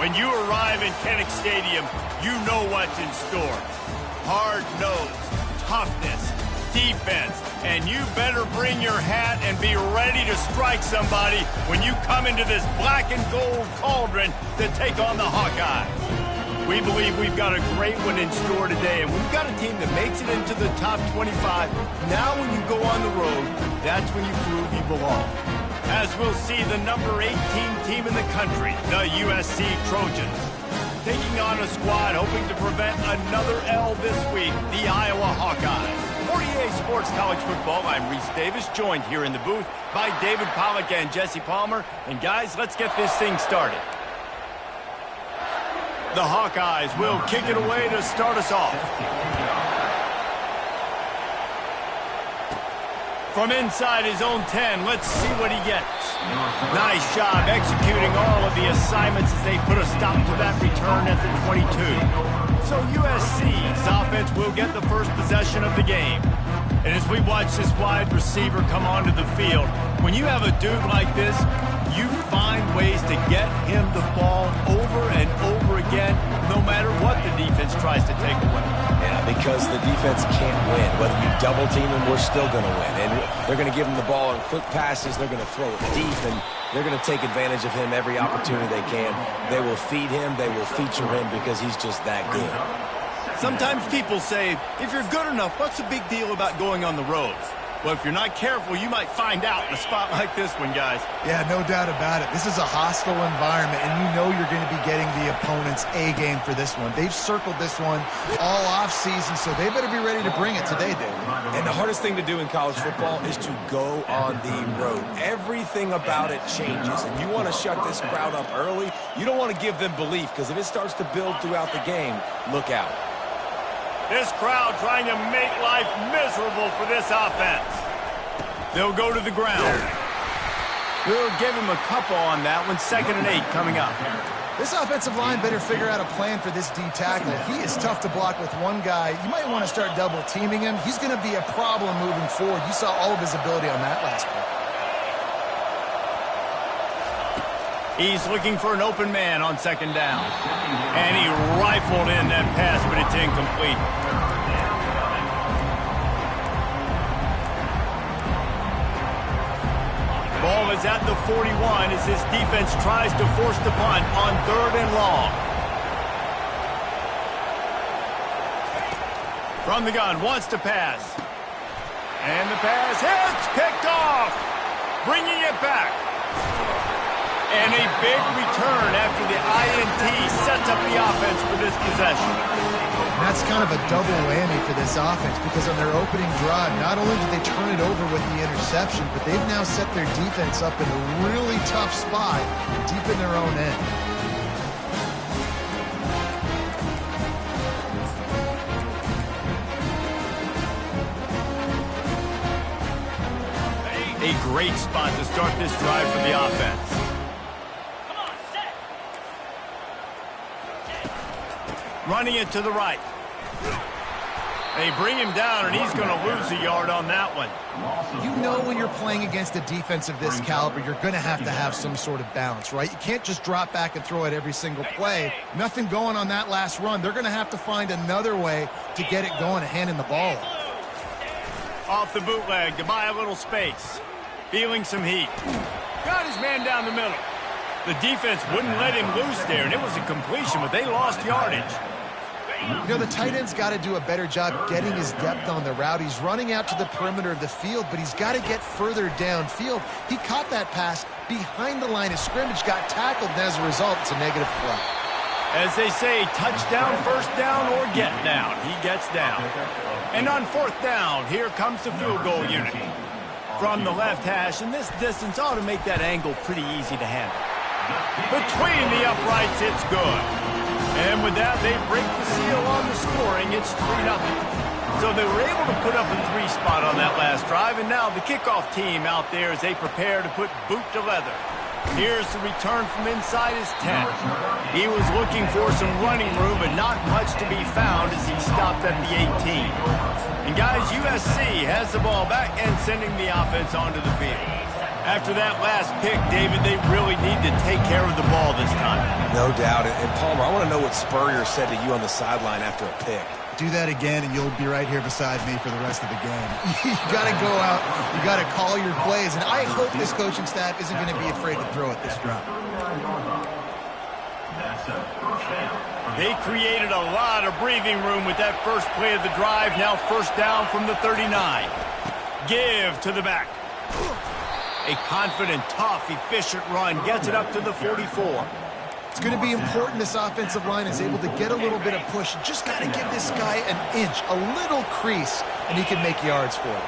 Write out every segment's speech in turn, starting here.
When you arrive in Kinnick Stadium, you know what's in store. Hard nose, toughness, defense, and you better bring your hat and be ready to strike somebody when you come into this black and gold cauldron to take on the Hawkeyes. We believe we've got a great one in store today, and we've got a team that makes it into the top 25. Now when you go on the road, that's when you prove you belong. As we'll see the number 18 team in the country, the USC Trojans, taking on a squad hoping to prevent another L this week, the Iowa Hawkeyes. For EA Sports College Football, I'm Reese Davis, joined here in the booth by David Pollack and Jesse Palmer. And guys, let's get this thing started. The Hawkeyes will kick it away to start us off. From inside his own 10, let's see what he gets. Nice job executing all of the assignments as they put a stop to that return at the 22. So USC's offense will get the first possession of the game. And as we watch this wide receiver come onto the field, when you have a dude like this, you find ways to get him the ball over and over again, no matter what the defense tries to take away. Yeah, because the defense can't win. Whether you double team them, we're still going to win. And they're going to give him the ball in quick passes. They're going to throw it deep, and they're going to take advantage of him every opportunity they can. They will feed him. They will feature him because he's just that good. Sometimes people say, if you're good enough, what's the big deal about going on the road? Well, if you're not careful, you might find out in a spot like this one, guys. Yeah, no doubt about it. This is a hostile environment, and you know you're going to be getting the opponent's A-game for this one. They've circled this one all off-season, so they better be ready to bring it today, David. And the hardest thing to do in college football is to go on the road. Everything about it changes, and you want to shut this crowd up early. You don't want to give them belief, because if it starts to build throughout the game, look out. This crowd trying to make life miserable for this offense. They'll go to the ground. We'll give him a couple on that one. 2nd and 8 coming up. This offensive line better figure out a plan for this D tackle. He is tough to block with one guy. You might want to start double teaming him. He's going to be a problem moving forward. You saw all of his ability on that last play. He's looking for an open man on 2nd down. And he rifled in that pass, but it's incomplete. Ball is at the 41 as this defense tries to force the punt on 3rd and long. From the gun, wants to pass. And the pass hits, picked off. Bringing it back. And a big return after the INT sets up the offense for this possession. And that's kind of a double whammy for this offense because on their opening drive, not only did they turn it over with the interception, but they've now set their defense up in a really tough spot deep in their own end. A great spot to start this drive for the offense. Running it to the right. They bring him down, and he's going to lose a yard on that one. You know when you're playing against a defense of this caliber, you're going to have some sort of balance, right? You can't just drop back and throw it every single play. Nothing going on that last run. They're going to have to find another way to get it going and handing the ball off. Off the bootleg to buy a little space. Feeling some heat. Got his man down the middle. The defense wouldn't let him loose there, and it was a completion, but they lost yardage. You know, the tight end's got to do a better job getting his depth on the route. He's running out to the perimeter of the field, but he's got to get further downfield. He caught that pass behind the line of scrimmage, got tackled, and as a result, it's a negative play. As they say, touchdown, first down, or get down. He gets down. And on 4th down, here comes the field goal unit. From the left hash, and this distance ought to make that angle pretty easy to handle. Between the uprights, it's good. And with that, they break the seal on the scoring. It's 3-0. So they were able to put up a 3 spot on that last drive, and now the kickoff team out there as they prepare to put boot to leather. Here's the return from inside his 10. He was looking for some running room, but not much to be found as he stopped at the 18. And guys, USC has the ball back and sending the offense onto the field. After that last pick, David, they really need to take care of the ball this time. No doubt. And Palmer, I want to know what Spurrier said to you on the sideline after a pick. Do that again, and you'll be right here beside me for the rest of the game. You got to go out. You got to call your plays, and I hope this coaching staff isn't going to be afraid to throw it this drive. They created a lot of breathing room with that first play of the drive. Now first down from the 39. Give to the back. A confident, tough, efficient run gets it up to the 44. It's going to be important this offensive line is able to get a little bit of push. Just got to give this guy an inch, a little crease, and he can make yards for it.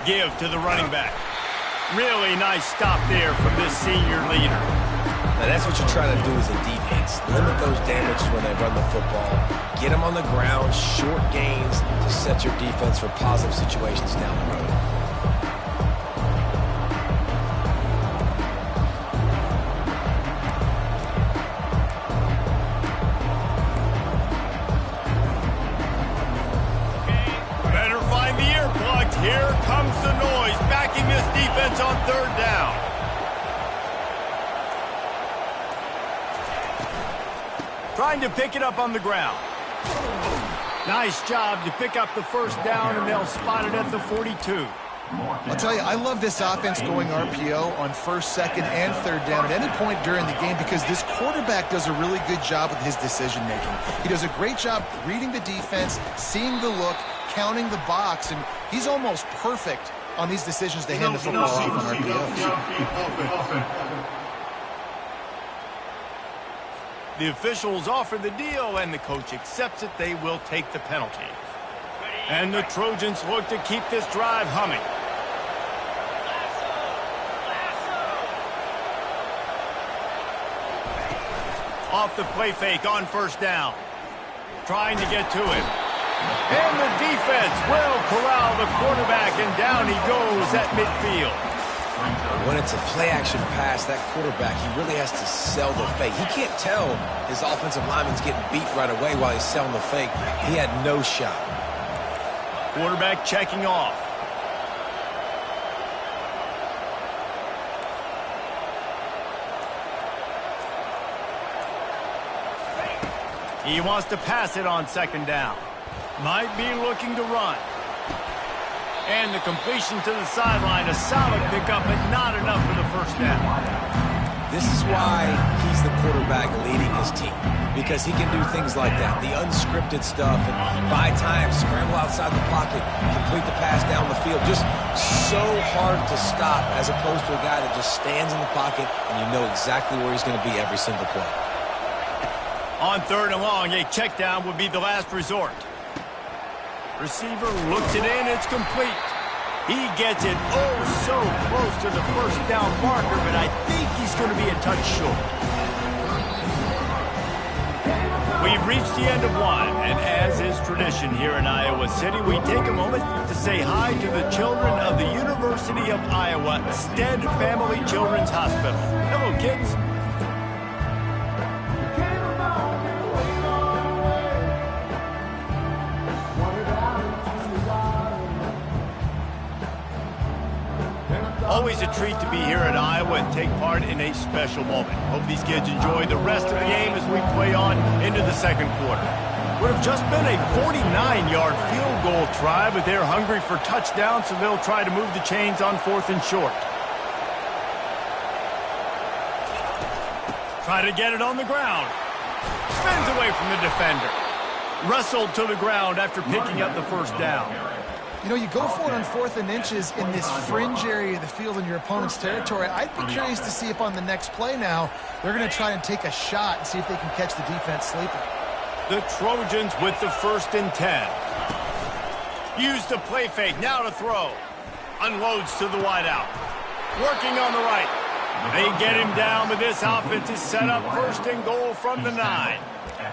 Give to the running back. Really nice stop there from this senior leader. Now that's what you try to do as a defense. Limit those damages when they run the football. Get them on the ground, short gains to set your defense for positive situations down the road. Better find the earplugs. Here comes the noise, backing this defense on third down. Trying to pick it up on the ground. Nice job to pick up the first down, and they'll spot it at the 42. I'll tell you, I love this offense going RPO on first, second, and third down at any point during the game because this quarterback does a really good job with his decision-making. He does a great job reading the defense, seeing the look, counting the box, and he's almost perfect on these decisions to hand the football off on RPOs. The officials offer the deal, and the coach accepts it. They will take the penalty. And the Trojans look to keep this drive humming. Off the play fake on first down. Trying to get to it. And the defense will corral the quarterback, and down he goes at midfield. When it's a play-action pass, that quarterback, he really has to sell the fake. He can't tell his offensive lineman's getting beat right away while he's selling the fake. He had no shot. Quarterback checking off. He wants to pass it on second down. Might be looking to run. And the completion to the sideline, a solid pickup, but not enough for the first down. This is why he's the quarterback leading his team, because he can do things like that, the unscripted stuff, and buy time, scramble outside the pocket, complete the pass down the field. Just so hard to stop as opposed to a guy that just stands in the pocket and you know exactly where he's going to be every single play. On third and long, a check down would be the last resort. Receiver looks it in, it's complete. He gets it oh so close to the first down marker, but I think he's going to be a touch short. We've reached the end of one, and as is tradition here in Iowa City, we take a moment to say hi to the children of the University of Iowa Stead Family Children's Hospital. Hello, kids. Always a treat to be here at Iowa and take part in a special moment. Hope these kids enjoy the rest of the game as we play on into the second quarter. Would have just been a 49-yard field goal try, but they're hungry for touchdowns, so they'll try to move the chains on fourth and short. Try to get it on the ground. Spins away from the defender. Wrestled to the ground after picking up the first down. You know, you go for it on fourth and inches in this fringe area of the field in your opponent's territory. I'd be curious to see if on the next play now, they're going to try and take a shot and see if they can catch the defense sleeping. The Trojans with the 1st and 10. Use the play fake, now to throw. Unloads to the wideout. Working on the right. They get him down, but this offense is set up 1st and goal from the 9.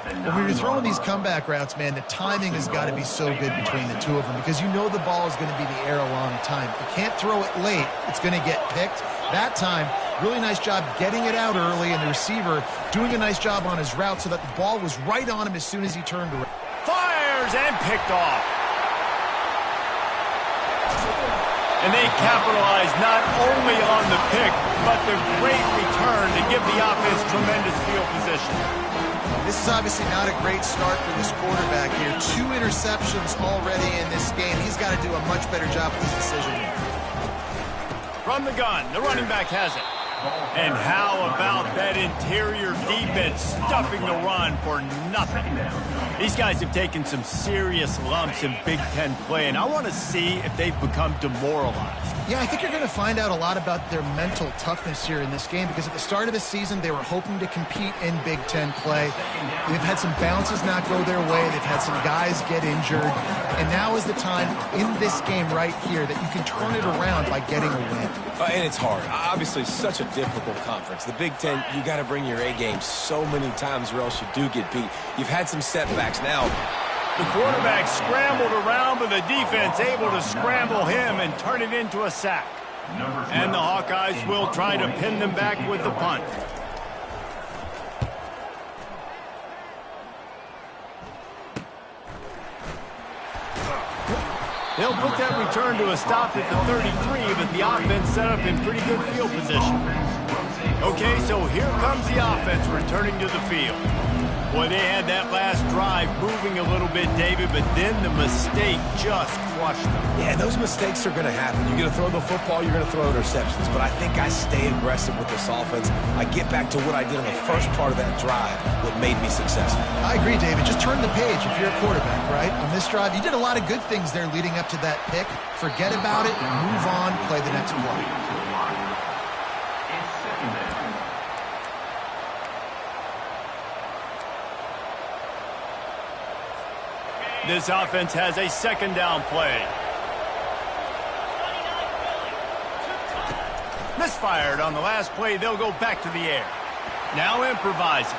When you're throwing these comeback routes, man, the timing has got to be so good between the two of them because you know the ball is going to be the air a long time. You can't throw it late. It's going to get picked. That time, really nice job getting it out early, and the receiver doing a nice job on his route so that the ball was right on him as soon as he turned around. Fires and picked off. And they capitalize not only on the pick, but the great return to give the offense tremendous field position. This is obviously not a great start for this quarterback here. 2 interceptions already in this game. He's got to do a much better job with his decision. From the gun, the running back has it. And how about that interior defense stuffing the run for nothing? These guys have taken some serious lumps in Big Ten play, and I want to see if they've become demoralized. Yeah, I think you're going to find out a lot about their mental toughness here in this game, because at the start of the season, they were hoping to compete in Big Ten play. They've had some bounces not go their way. They've had some guys get injured. And now is the time in this game right here that you can turn it around by getting a win. And it's hard. Obviously, such a difficult conference. The Big Ten, you got to bring your A game so many times or else you do get beat. You've had some setbacks now. The quarterback scrambled around, but the defense able to scramble him and turn it into a sack. And the Hawkeyes will try to pin them back with the punt. They'll put that return to a stop at the 33, but the offense set up in pretty good field position. Okay, so here comes the offense returning to the field. Boy, they had that last drive moving a little bit, David, but then the mistake just crushed them. Yeah, those mistakes are going to happen. You're going to throw the football, you're going to throw interceptions. But I think I stay aggressive with this offense. I get back to what I did in the first part of that drive, what made me successful. I agree, David. Just turn the page if you're a quarterback, right? On this drive, you did a lot of good things there leading up to that pick. Forget about it, move on, play the next play. This offense has a second down play. Misfired on the last play. They'll go back to the air. Now improvising.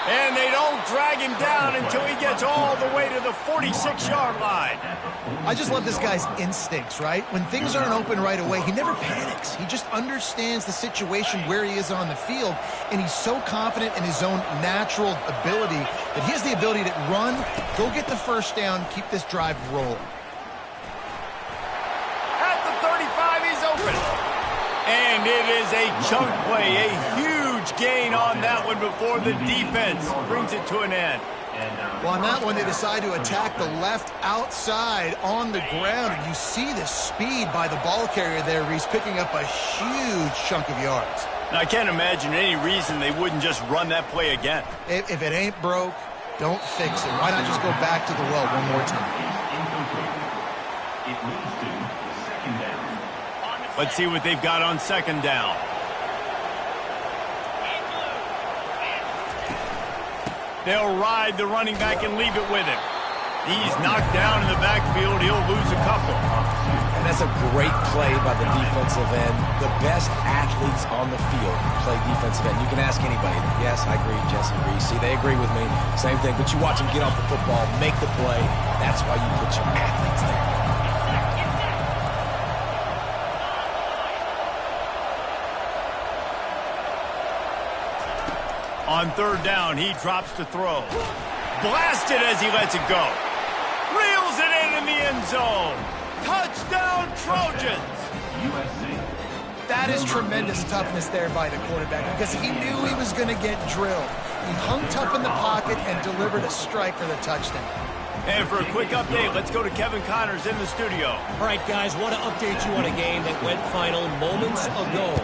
And they don't drag him down until he gets all the way to the 46-yard line. I just love this guy's instincts, right? When things aren't open right away, he never panics. He just understands the situation where he is on the field, and he's so confident in his own natural ability that he has the ability to run, go get the first down, keep this drive rolling. At the 35, he's open. And it is a chunk play, a huge gain on that one before the defense brings it to an end. Well, on that one, they decide to attack the left outside on the ground, and you see the speed by the ball carrier there, Reese, picking up a huge chunk of yards. Now, I can't imagine any reason they wouldn't just run that play again. If it ain't broke, don't fix it. Why not just go back to the well one more time? Let's see what they've got on second down. They'll ride the running back and leave it with him. He's knocked down in the backfield. He'll lose a couple. And that's a great play by the defensive end. The best athletes on the field play defensive end. You can ask anybody. Yes, I agree, Jesse Reese. See, they agree with me. Same thing. But you watch them get off the football, make the play. That's why you put your athletes there. On third down, he drops to throw. Blasted as he lets it go. Reels it in the end zone. Touchdown, Trojans! USC. That is tremendous toughness there by the quarterback, because he knew he was going to get drilled. He hung tough in the pocket and delivered a strike for the touchdown. And for a quick update, let's go to Kevin Connors in the studio. All right, guys, want to update you on a game that went final moments ago.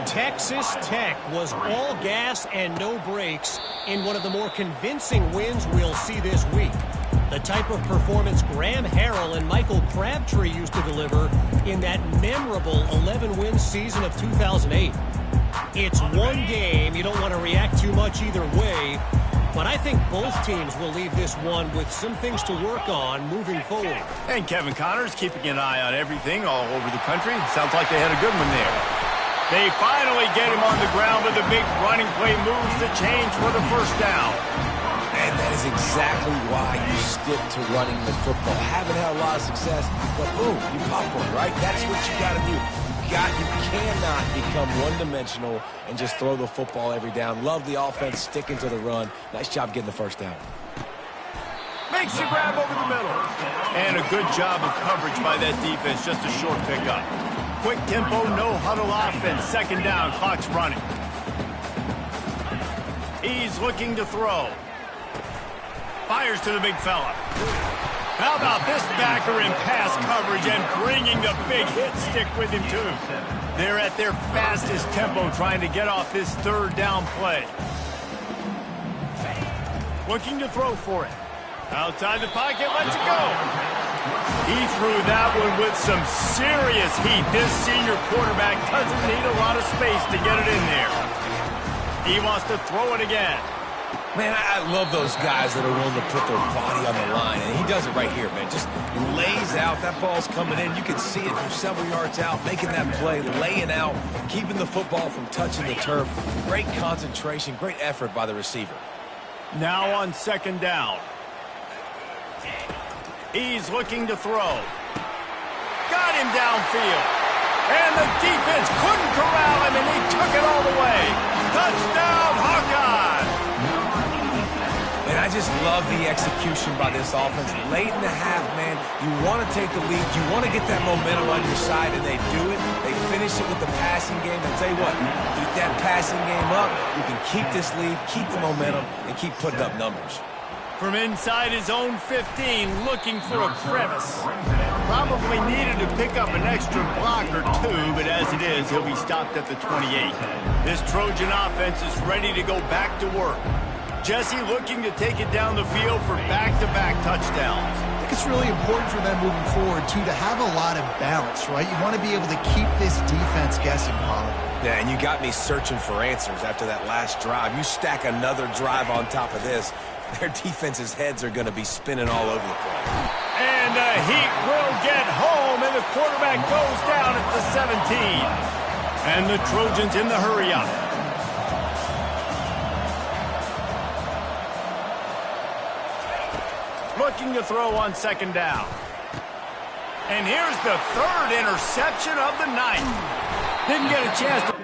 Texas Tech was all gas and no brakes in one of the more convincing wins we'll see this week. The type of performance Graham Harrell and Michael Crabtree used to deliver in that memorable 11-win season of 2008. It's one game. You don't want to react too much either way, but I think both teams will leave this one with some things to work on moving forward. And Kevin Connors keeping an eye on everything all over the country. Sounds like they had a good one there. They finally get him on the ground with a big running play moves the change for the first down. And that is exactly why you stick to running the football. Haven't had a lot of success, but boom, you pop one, right? That's what you got to do. You cannot become one-dimensional and just throw the football every down. Love the offense sticking to the run. Nice job getting the first down. Makes the grab over the middle. And a good job of coverage by that defense. Just a short pickup. Quick tempo, no huddle offense. Second down, clock's running. He's looking to throw. Fires to the big fella. How about this backer in pass coverage and bringing the big hit stick with him, too. They're at their fastest tempo trying to get off this third down play. Looking to throw for it. Outside the pocket, lets it go. He threw that one with some serious heat. This senior quarterback doesn't need a lot of space to get it in there. He wants to throw it again. Man, I love those guys that are willing to put their body on the line, and he does it right here, man. Just lays out. That ball's coming in. You can see it from several yards out, making that play, laying out, keeping the football from touching the turf. Great concentration, great effort by the receiver. Now on second down. He's looking to throw. Got him downfield. And the defense couldn't corral him, and he took it all the way. Touchdown, Hawkeye! And I just love the execution by this offense. Late in the half, man, you want to take the lead. You want to get that momentum on your side, and they do it. They finish it with the passing game. And tell you what, keep that passing game up. You can keep this lead, keep the momentum, and keep putting up numbers. From inside his own 15, looking for a crevice. Probably needed to pick up an extra block or two, but as it is, he'll be stopped at the 28. This Trojan offense is ready to go back to work. Jesse looking to take it down the field for back-to-back touchdowns. I think it's really important for them moving forward, too, to have a lot of balance, right? You want to be able to keep this defense guessing, Paul. Yeah, and you got me searching for answers after that last drive. You stack another drive on top of this, their defense's heads are going to be spinning all over the place. And the heat will get home, and the quarterback goes down at the 17. And the Trojans in the hurry-up. Looking to throw on second down. And here's the third interception of the night. Didn't get a chance to...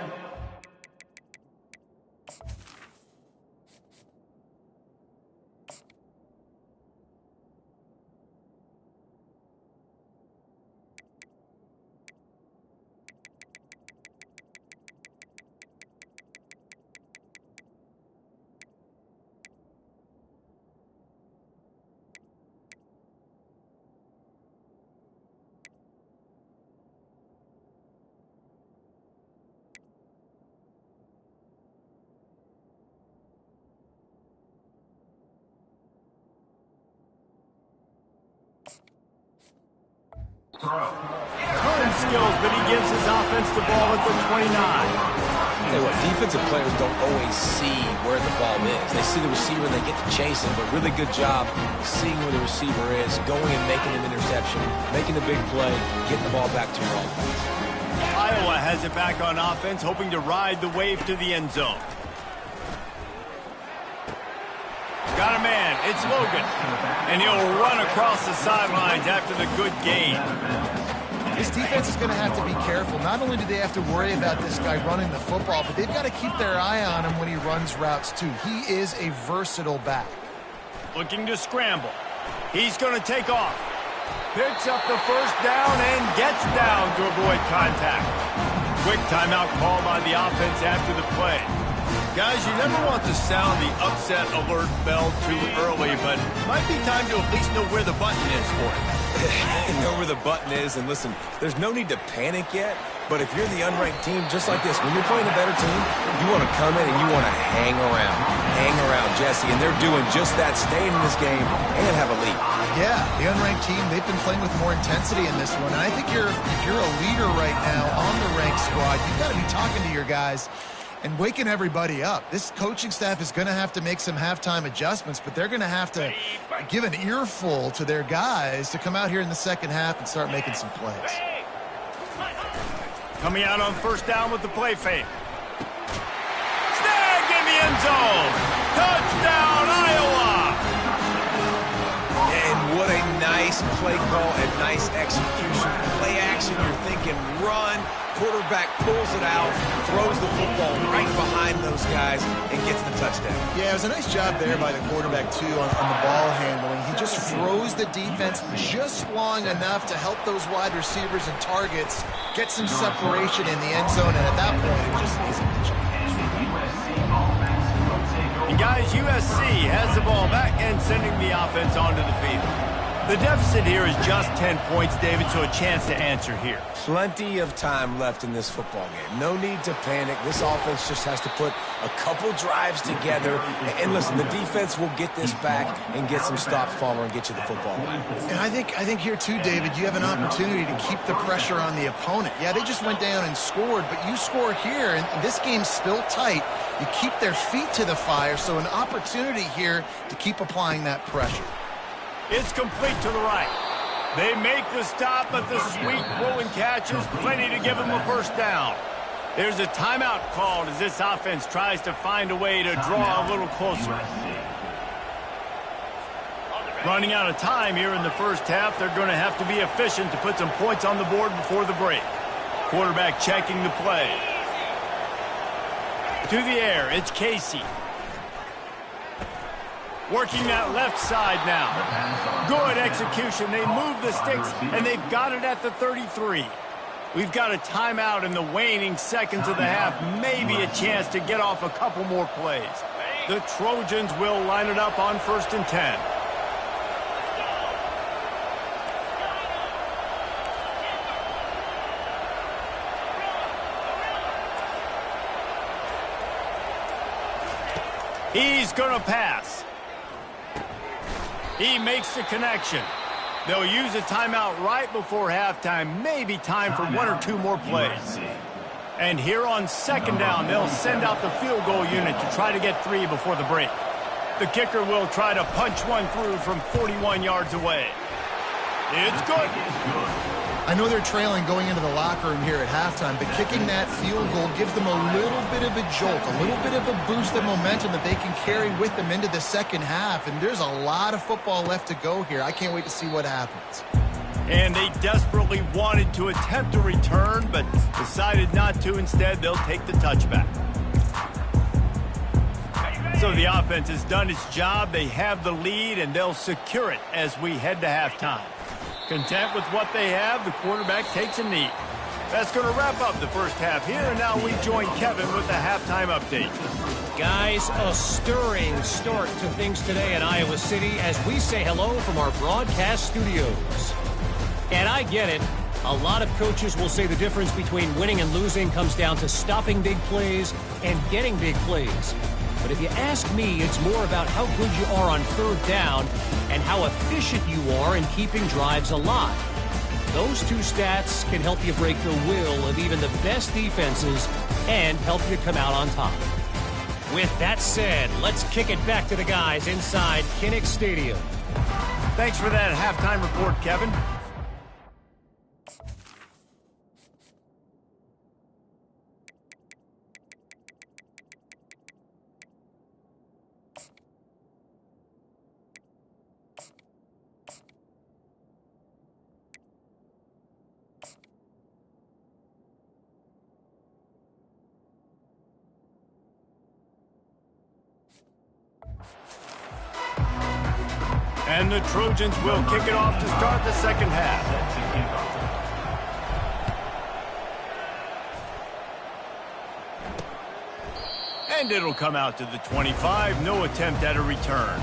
Turn skills, but he gives his offense the ball at the 29. Tell you what, defensive players don't always see where the ball is. They see the receiver and they get to chase him, but really good job seeing where the receiver is, going and making an interception, making the big play, getting the ball back to your offense. Iowa has it back on offense, hoping to ride the wave to the end zone. Got a man, it's Logan, and he'll run across the sidelines after the good gain. This defense is going to have to be careful. Not only do they have to worry about this guy running the football, but they've got to keep their eye on him when he runs routes too. He is a versatile back. Looking to scramble. He's going to take off. Picks up the first down and gets down to avoid contact. Quick timeout called by the offense after the play. Guys, you never want to sound the upset alert bell too early, but might be time to at least know where the button is for it. Know where the button is, and listen, there's no need to panic yet, but if you're the unranked team, just like this, when you're playing a better team, you want to come in and you want to hang around Jesse, and they're doing just that, staying in this game and have a lead. Yeah, the unranked team, they've been playing with more intensity in this one, and I think if you're a leader right now on the ranked squad, you've got to be talking to your guys and waking everybody up. This coaching staff is going to have to make some halftime adjustments, but they're going to have to give an earful to their guys to come out here in the second half and start making some plays. Coming out on first down with the play fake. Snagged in the end zone. Touchdown, Iowa! And what a nice play call and nice execution. Play action, you're thinking run. Quarterback pulls it out, throws the football right behind those guys, and gets the touchdown. Yeah, it was a nice job there by the quarterback, too, on the ball handling. He just use the defense just long enough to help those wide receivers and targets get some separation in the end zone, and at that point, it just isn't much. And guys, USC has the ball back and sending the offense onto the field. The deficit here is just 10 points, David, so a chance to answer here. Plenty of time left in this football game. No need to panic. This offense just has to put a couple drives together. And listen, the defense will get this back and get some stops, Palmer, and get you the football back. And I think here too, David, you have an opportunity to keep the pressure on the opponent. Yeah, they just went down and scored, but you score here, and this game's still tight. You keep their feet to the fire, so an opportunity here to keep applying that pressure. It's complete to the right. They make the stop, but the sweet rolling catch is plenty to give them a first down. There's a timeout called as this offense tries to find a way to draw a little closer. Running out of time here in the first half, they're going to have to be efficient to put some points on the board before the break. Quarterback checking the play. To the air, it's Casey. Working that left side now. Good execution. They move the sticks, and they've got it at the 33. We've got a timeout in the waning seconds of the half. Maybe a chance to get off a couple more plays. The Trojans will line it up on 1st and 10. He's going to pass. He makes the connection. They'll use a timeout right before halftime. Maybe time for one or two more plays. And here on 2nd down, they'll send out the field goal unit to try to get 3 before the break. The kicker will try to punch one through from 41 yards away. It's good. I know they're trailing going into the locker room here at halftime, but kicking that field goal gives them a little bit of a jolt, a little bit of a boost of momentum that they can carry with them into the second half. And there's a lot of football left to go here. I can't wait to see what happens. And they desperately wanted to attempt a return, but decided not to. Instead, they'll take the touchback. So the offense has done its job. They have the lead, and they'll secure it as we head to halftime. Content with what they have, the quarterback takes a knee. That's going to wrap up the first half here, and now we join Kevin with the halftime update. Guys, a stirring start to things today in Iowa City as we say hello from our broadcast studios. And I get it. A lot of coaches will say the difference between winning and losing comes down to stopping big plays and getting big plays. But if you ask me, it's more about how good you are on 3rd down and how efficient you are in keeping drives alive. Those two stats can help you break the will of even the best defenses and help you come out on top. With that said, let's kick it back to the guys inside Kinnick Stadium. Thanks for that halftime report, Kevin. And the Trojans will kick it off to start the second half. And it'll come out to the 25. No attempt at a return.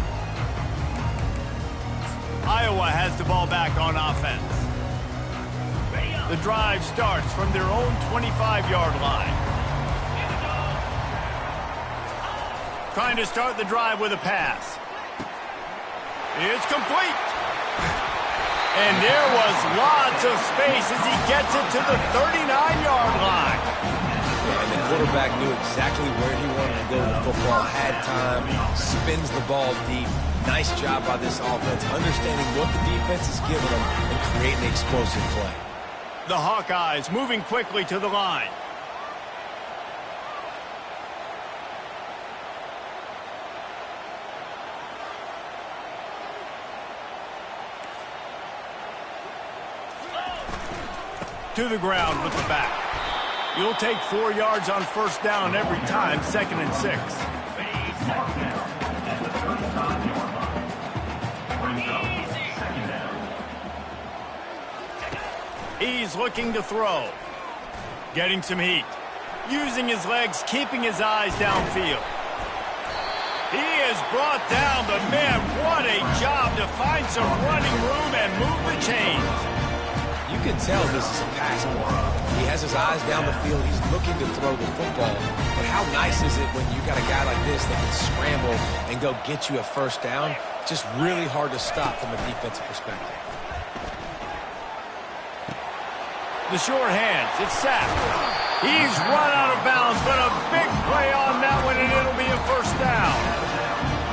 Iowa has the ball back on offense. The drive starts from their own 25-yard line. Trying to start the drive with a pass. It's complete. And there was lots of space as he gets it to the 39-yard line. Yeah, and the quarterback knew exactly where he wanted to go with the football, had time, spins the ball deep. Nice job by this offense, understanding what the defense is giving them and creating the explosive play. The Hawkeyes moving quickly to the line. To the ground with the back. You'll take 4 yards on 1st down every time, 2nd and 6. He's looking to throw. Getting some heat. Using his legs, keeping his eyes downfield. He is brought down, but man, what a job to find some running room and move the chains. You can tell this is a pass play. He has his eyes down the field. He's looking to throw the football. But how nice is it when you got a guy like this that can scramble and go get you a first down? Just really hard to stop from a defensive perspective. The short hands, it's sacked. He's run out of bounds, but a big play on that one, and it'll be a first down.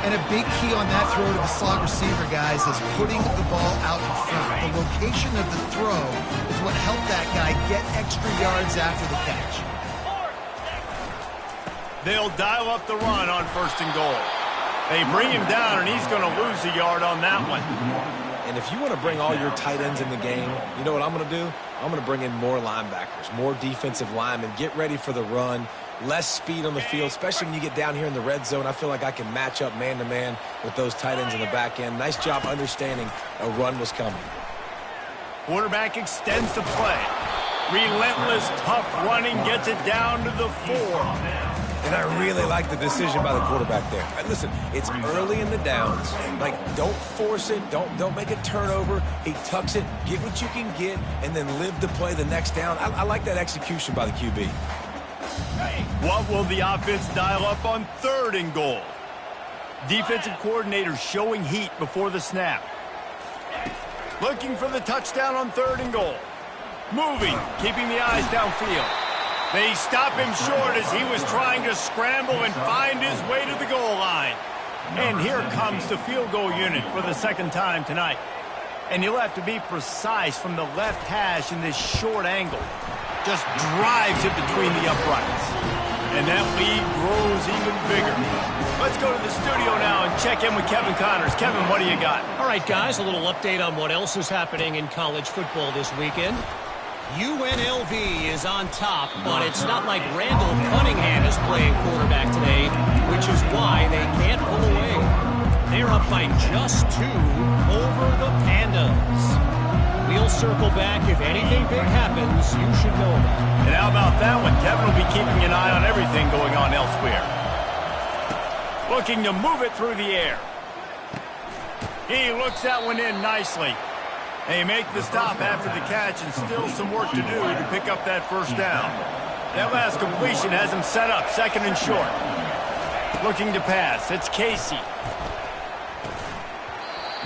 And a big key on that throw to the slot receiver, guys, is putting the ball out in front. The location of the throw is what helped that guy get extra yards after the catch. They'll dial up the run on 1st and goal. They bring him down, and he's going to lose a yard on that one. And if you want to bring all your tight ends in the game, you know what I'm going to do? I'm going to bring in more linebackers, more defensive linemen, get ready for the run, less speed on the field, especially when you get down here in the red zone. I feel like I can match up man-to-man with those tight ends in the back end. Nice job understanding a run was coming. Quarterback extends the play. Relentless, tough running, gets it down to the 4. And I really like the decision by the quarterback there. And listen, it's early in the downs. Like, don't force it. Don't make a turnover. He tucks it, get what you can get, and then live to play the next down. I like that execution by the QB. What will the offense dial up on 3rd and goal? Defensive coordinator showing heat before the snap. Looking for the touchdown on 3rd and goal. Moving, keeping the eyes downfield. They stop him short as he was trying to scramble and find his way to the goal line. And here comes the field goal unit for the 2nd time tonight. And you'll have to be precise from the left hash in this short angle. Just drives it between the uprights. And that lead grows even bigger. Let's go to the studio now and check in with Kevin Connors. Kevin, what do you got? All right, guys, a little update on what else is happening in college football this weekend. UNLV is on top, but it's not like Randall Cunningham is playing quarterback today, which is why they can't pull away. They're up by just 2 over the Pandas. We'll circle back. If anything big happens, you should know about it. And how about that one? Kevin will be keeping an eye on everything going on elsewhere. Looking to move it through the air. He looks that one in nicely. They make the stop after the catch, and still some work to do to pick up that first down. That last completion has him set up 2nd and short. Looking to pass. It's Casey.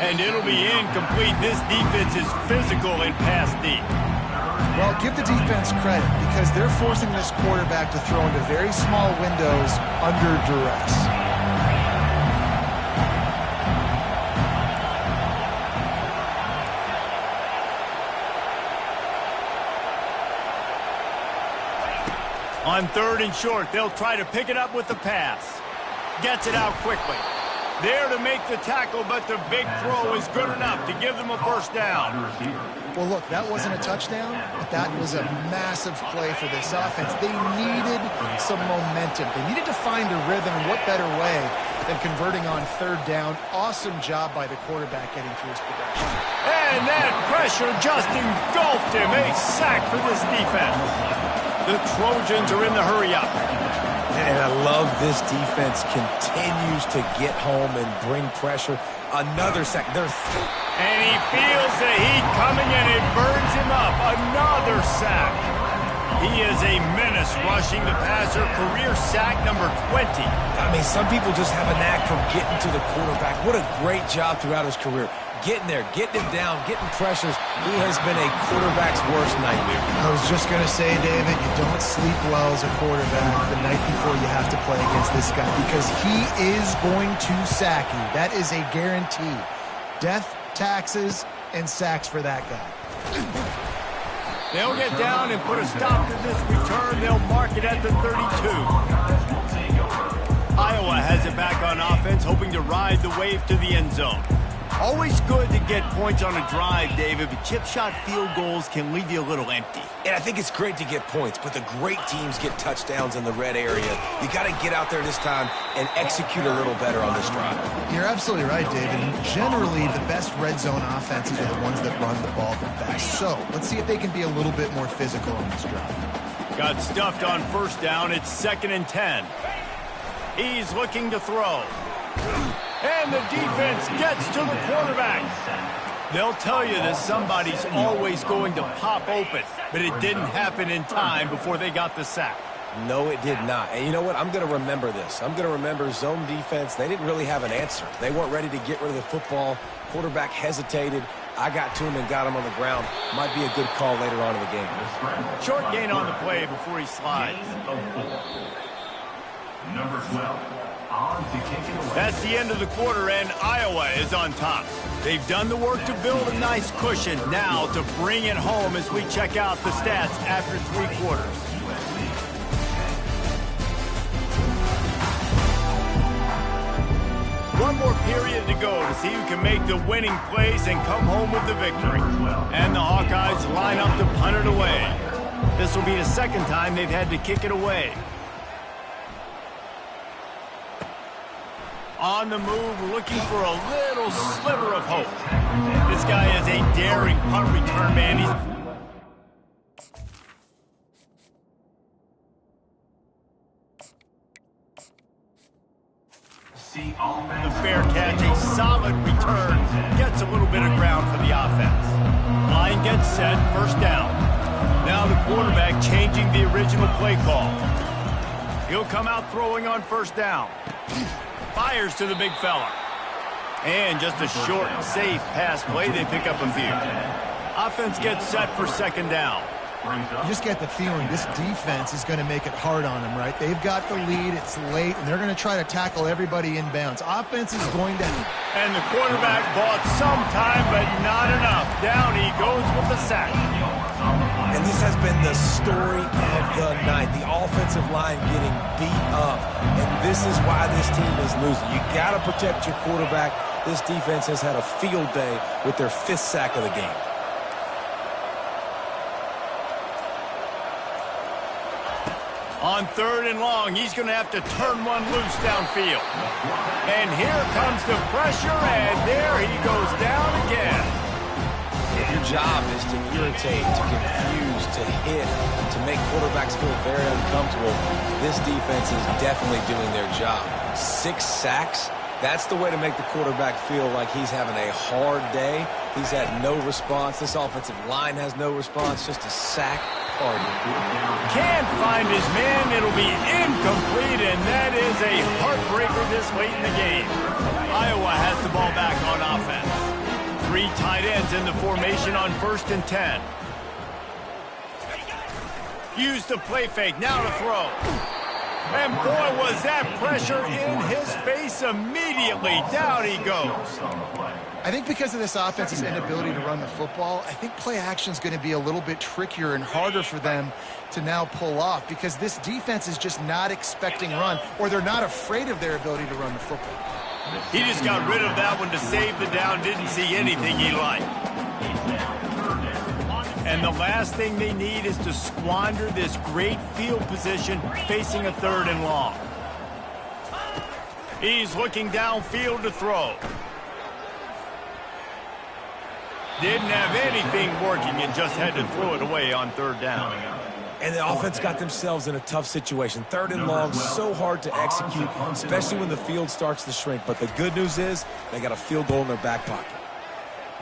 And it'll be incomplete. This defense is physical in pass deep. Well, give the defense credit because they're forcing this quarterback to throw into very small windows under duress. On 3rd and short, they'll try to pick it up with the pass. Gets it out quickly. There to make the tackle, but the big throw is good enough to give them a first down. Well, look, that wasn't a touchdown, but that was a massive play for this offense. They needed some momentum. They needed to find a rhythm, and what better way than converting on 3rd down. Awesome job by the quarterback getting through his progression. And that pressure just engulfed him. A sack for this defense. The Trojans are in the hurry-up. And I love this defense continues to get home and bring pressure. Another sack. And he feels the heat coming, and it burns him up. Another sack. He is a menace rushing the passer. Career sack number 20. I mean, some people just have a knack for getting to the quarterback. What a great job throughout his career. Getting there, getting him down, getting pressures. He has been a quarterback's worst nightmare. I was just going to say, David, you don't sleep well as a quarterback the night before you have to play against this guy because he is going to sack you. That is a guarantee. Death, taxes, and sacks for that guy. They'll get down and put a stop to this return. They'll mark it at the 32. Iowa has it back on offense, hoping to ride the wave to the end zone. Always good to get points on a drive, David, but chip shot field goals can leave you a little empty. And I think it's great to get points, but the great teams get touchdowns in the red area. You got to get out there this time and execute a little better on this drive. You're absolutely right, David. Generally, the best red zone offenses are the ones that run the ball the best. So let's see if they can be a little bit more physical on this drive. Got stuffed on first down. It's 2nd and 10. He's looking to throw. And the defense gets to the quarterback. They'll tell you that somebody's always going to pop open, but it didn't happen in time before they got the sack. No, it did not. And you know what? I'm going to remember this. I'm going to remember zone defense. They didn't really have an answer. They weren't ready to get rid of the football. Quarterback hesitated. I got to him and got him on the ground. Might be a good call later on in the game. Short gain on the play before he slides. Number 12. That's the end of the quarter, and Iowa is on top. They've done the work to build a nice cushion. Now to bring it home as we check out the stats after 3 quarters. One more period to go to see who can make the winning plays and come home with the victory. And the Hawkeyes line up to punt it away. This will be the 2nd time they've had to kick it away. On the move, looking for a little sliver of hope. This guy is a daring punt return man. The fair catch, a solid return. Gets a little bit of ground for the offense. Line gets set, 1st down. Now the quarterback changing the original play call. He'll come out throwing on 1st down. Fires to the big fella. And just a short, safe pass play. They pick up a few. Offense gets set for 2nd down. You just get the feeling this defense is going to make it hard on them, right? They've got the lead. It's late, and they're going to try to tackle everybody inbounds. Offense is going to... And the quarterback bought some time, but not enough. Down he goes with the sack. And this has been the story of the night. The offensive line getting beat up. And this is why this team is losing. You got to protect your quarterback. This defense has had a field day with their 5th sack of the game. On 3rd and long, he's going to have to turn one loose downfield. And here comes the pressure, and there he goes down again. Your job is to irritate, to confuse, to hit, to make quarterbacks feel very uncomfortable. This defense is definitely doing their job. 6 sacks, that's the way to make the quarterback feel like he's having a hard day. He's had no response. This offensive line has no response, just a sack party. Can't find his man. It'll be incomplete, and that is a heartbreaker this late in the game. Iowa has the ball back on offense. 3 tight ends in the formation on 1st and 10. Use the play fake, now to throw. And boy, was that pressure in his face immediately. Down he goes. I think because of this offense's inability to run the football, I think play action is going to be a little bit trickier and harder for them to now pull off because this defense is just not expecting run, or they're not afraid of their ability to run the football. He just got rid of that one to save the down, didn't see anything he liked. And the last thing they need is to squander this great field position facing a 3rd and long. He's looking downfield to throw. Didn't have anything working and just had to throw it away on 3rd down. And the offense got themselves in a tough situation. 3rd and long, so hard to execute, especially when the field starts to shrink. But the good news is they got a field goal in their back pocket.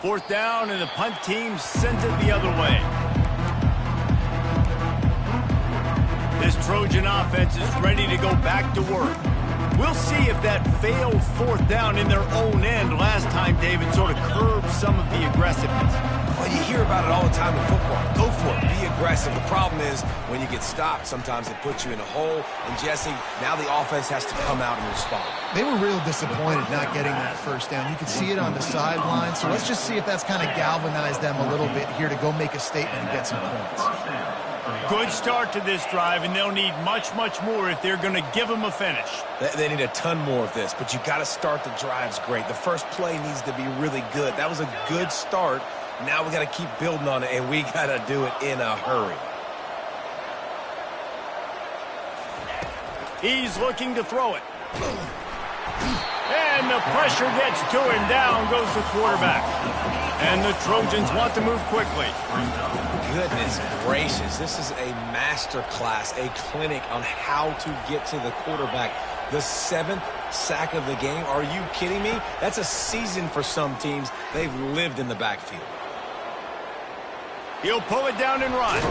4th down, and the punt team sends it the other way. This Trojan offense is ready to go back to work. We'll see if that failed 4th down in their own end last time, David, sort of curbed some of the aggressiveness. Well, you hear about it all the time in football. Go for it. Be aggressive. The problem is when you get stopped, sometimes it puts you in a hole. And, Jesse, now the offense has to come out and respond. They were real disappointed not getting that 1st down. You could see it on the sideline. So let's just see if that's kind of galvanized them a little bit here to go make a statement and get some points. Good start to this drive, and they'll need much, much more if they're going to give them a finish. They need a ton more of this, but you got to start the drives great. The first play needs to be really good. That was a good start. Now we got to keep building on it, and we got to do it in a hurry. He's looking to throw it. And the pressure gets to him. Down goes the quarterback. And the Trojans want to move quickly. Goodness gracious. This is a master class, a clinic on how to get to the quarterback. The 7th sack of the game. Are you kidding me? That's a season for some teams. They've lived in the backfield. He'll pull it down and run.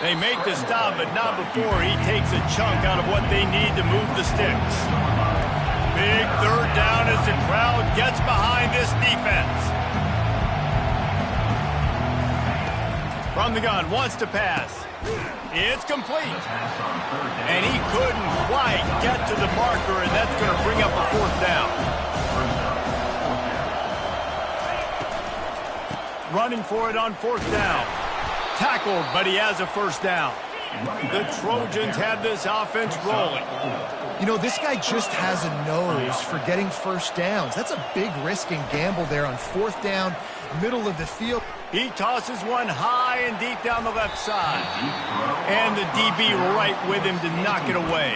They make the stop, but not before he takes a chunk out of what they need to move the sticks. Big third down as the crowd gets behind this defense. From the gun, wants to pass. It's complete. And he couldn't quite get to the marker, and that's going to bring up a 4th down. Running for it on 4th down. Tackled, but he has a 1st down. The Trojans have this offense rolling. You know, this guy just has a nose for getting 1st downs. That's a big risk and gamble there on 4th down, middle of the field. He tosses one high and deep down the left side. And the DB right with him to knock it away.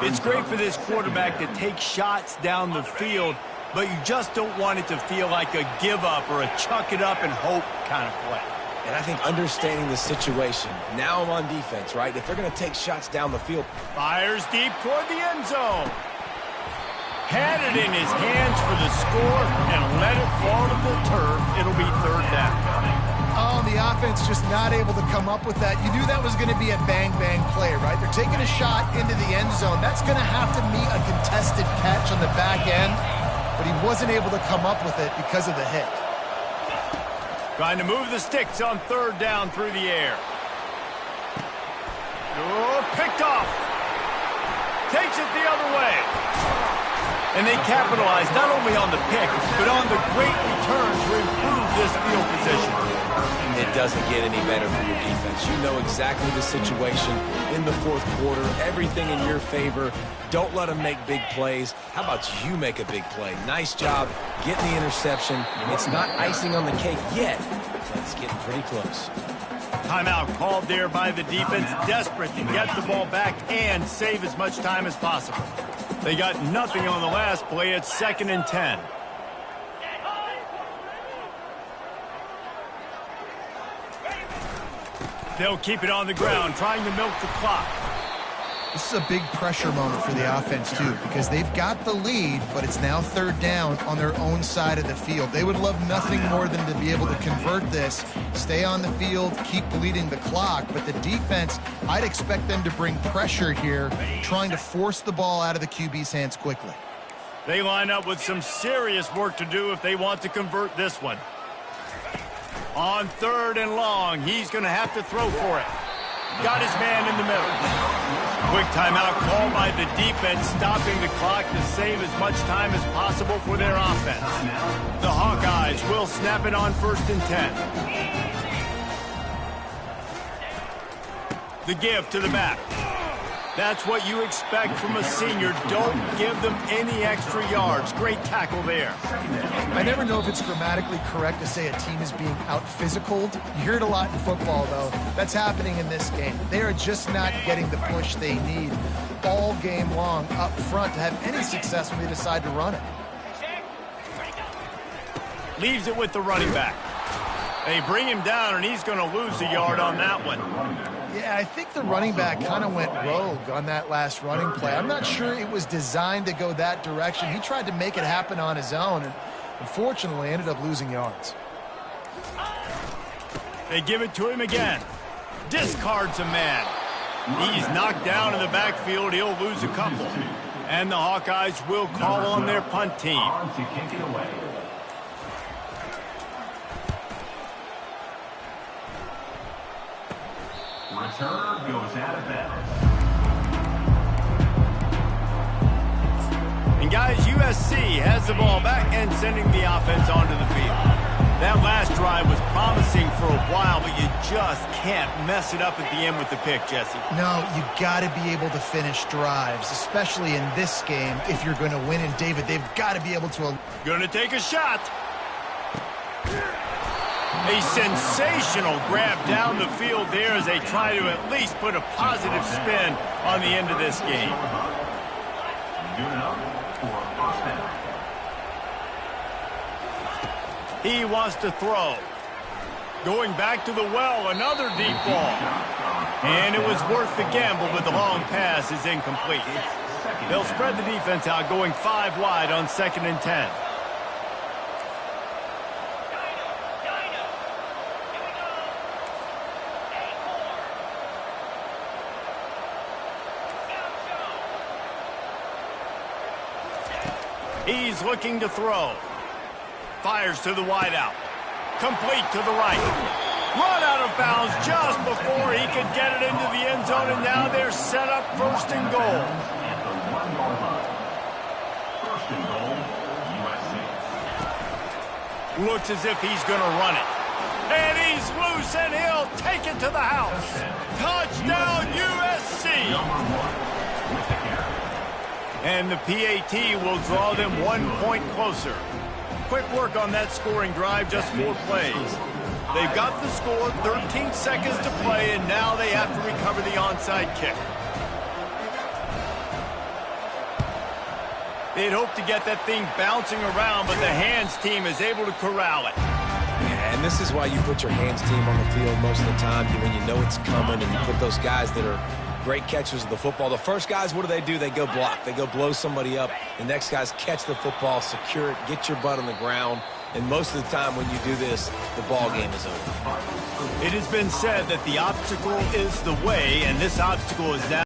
It's great for this quarterback to take shots down the field, but you just don't want it to feel like a give-up or a chuck it up and hope kind of play. And I think understanding the situation, now I'm on defense, right? If they're going to take shots down the field. Fires deep toward the end zone. Had it in his hands for the score and let it fall to the turf. It'll be 3rd down. Oh, the offense just not able to come up with that. You knew that was going to be a bang-bang play, right? They're taking a shot into the end zone. That's going to have to meet a contested catch on the back end, but he wasn't able to come up with it because of the hit. Trying to move the sticks on 3rd down through the air. Oh, picked off. Takes it the other way. And they capitalize not only on the pick, but on the great return to improve this field position. It doesn't get any better for your defense. You know exactly the situation in the 4th quarter. Everything in your favor. Don't let them make big plays. How about you make a big play? Nice job getting the interception. It's not icing on the cake yet, but it's getting pretty close. Timeout called there by the defense, desperate to get the ball back and save as much time as possible. They got nothing on the last play. It's 2nd and 10. They'll keep it on the ground, trying to milk the clock. This is a big pressure moment for the offense, too, because they've got the lead, but it's now 3rd down on their own side of the field. They would love nothing more than to be able to convert this, stay on the field, keep bleeding the clock. But the defense, I'd expect them to bring pressure here, trying to force the ball out of the QB's hands quickly. They line up with some serious work to do if they want to convert this one. On 3rd and long, he's going to have to throw for it. Got his man in the middle. Quick timeout called by the defense, stopping the clock to save as much time as possible for their offense. The Hawkeyes will snap it on 1st and 10. The give to the back. That's what you expect from a senior. Don't give them any extra yards. Great tackle there. I never know if it's grammatically correct to say a team is being out-physicaled. You hear it a lot in football, though. That's happening in this game. They are just not getting the push they need all game long up front to have any success when they decide to run it. Leaves it with the running back. They bring him down, and he's going to lose a yard on that one. Yeah, I think the running back kind of went rogue on that last running play. I'm not sure it was designed to go that direction. He tried to make it happen on his own, and unfortunately ended up losing yards. They give it to him again. Discards a man. He's knocked down in the backfield. He'll lose a couple. And the Hawkeyes will call on their punt team. Return goes out of bounds. And guys, USC has the ball back and sending the offense onto the field. That last drive was promising for a while, but you just can't mess it up at the end with the pick, Jesse. No, you got to be able to finish drives, especially in this game if you're going to win. And David, they've got to be able to. Gonna take a shot. A sensational grab down the field there as they try to at least put a positive spin on the end of this game. He wants to throw. Going back to the well, another deep ball. And it was worth the gamble, but the long pass is incomplete. They'll spread the defense out, going 5 wide on 2nd and 10. He's looking to throw. Fires to the wideout. Complete to the right. Run out of bounds just before he could get it into the end zone, and now they're set up 1st and goal. First and goal, USC. Looks as if he's going to run it. And he's loose, and he'll take it to the house. Touchdown, USC! And the PAT will draw them 1 point closer. Quick work on that scoring drive, just 4 plays. They've got the score, 13 seconds to play, and now they have to recover the onside kick. They'd hoped to get that thing bouncing around, but the hands team is able to corral it. Yeah, and this is why you put your hands team on the field most of the time, when you know it's coming, and you put those guys that are great catchers of the football. The first guys, what do? They go block. They go blow somebody up. The next guys catch the football, secure it, get your butt on the ground. And most of the time when you do this, the ball game is over. It has been said that the obstacle is the way, and this obstacle is now